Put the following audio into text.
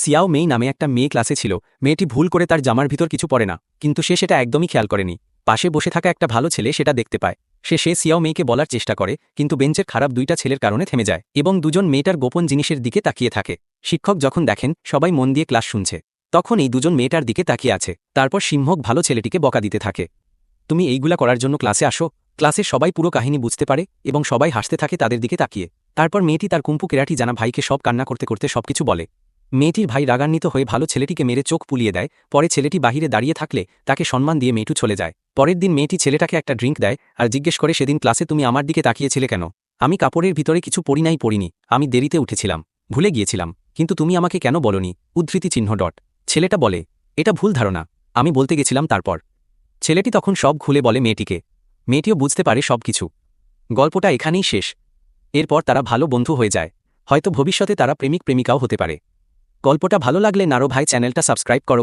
সিয়াও মেই নামে একটা মেয়ে ক্লাসে ছিল। মেয়েটি ভুল করে তার জামার ভিতর কিছু পরে না, কিন্তু সে সেটা একদমই খেয়াল করেনি। পাশে বসে থাকা একটা ভালো ছেলে সেটা দেখতে পায়। সে সিয়াও মেইকে বলার চেষ্টা করে, কিন্তু বেঞ্চের খারাপ দুইটা ছেলের কারণে থেমে যায় এবং দুজন মেয়েটার গোপন জিনিসের দিকে তাকিয়ে থাকে। শিক্ষক যখন দেখেন সবাই মন দিয়ে ক্লাস শুনছে, তখন এই দুজন মেয়েটার দিকে তাকিয়ে আছে। তারপর সিংহক ভালো ছেলেটিকে বকা দিতে থাকে, তুমি এইগুলা করার জন্য ক্লাসে আসো? ক্লাসের সবাই পুরো কাহিনী বুঝতে পারে এবং সবাই হাসতে থাকে তাদের দিকে তাকিয়ে। তারপর মেয়েটি তার কুম্পু কেরাটি জানা ভাইকে সব কান্না করতে করতে সবকিছু বলে। মেয়েটির ভাই রাগান্বিত হয়ে ভালো ছেলেটিকে মেরে চোখ পুলিয়ে দেয়। পরে ছেলেটি বাহিরে দাঁড়িয়ে থাকলে তাকে সম্মান দিয়ে মেয়েটু চলে যায়। পরের দিন মেয়েটি ছেলেটাকে একটা ড্রিঙ্ক দেয় আর জিজ্ঞেস করে, সেদিন ক্লাসে তুমি আমার দিকে তাকিয়েছিলে কেন? আমি কাপড়ের ভিতরে কিছু পরিনি, আমি দেরিতে উঠেছিলাম, ভুলে গিয়েছিলাম, কিন্তু তুমি আমাকে কেন বলনি? উদ্ধৃতি চিহ্ন ডট। ছেলেটা বলে, এটা ভুল ধারণা, আমি বলতে গেছিলাম। তারপর ছেলেটি তখন সব খুলে বলে মেয়েটিকে। মেয়েটিও বুঝতে পারে সবকিছু। গল্পটা এখানেই শেষ। এরপর তারা ভালো বন্ধু হয়ে যায়। হয়তো ভবিষ্যতে তারা প্রেমিক প্রেমিকাও হতে পারে। গল্পটা ভালো লাগলে নারো ভাই চ্যানেলটা সাবস্ক্রাইব করো।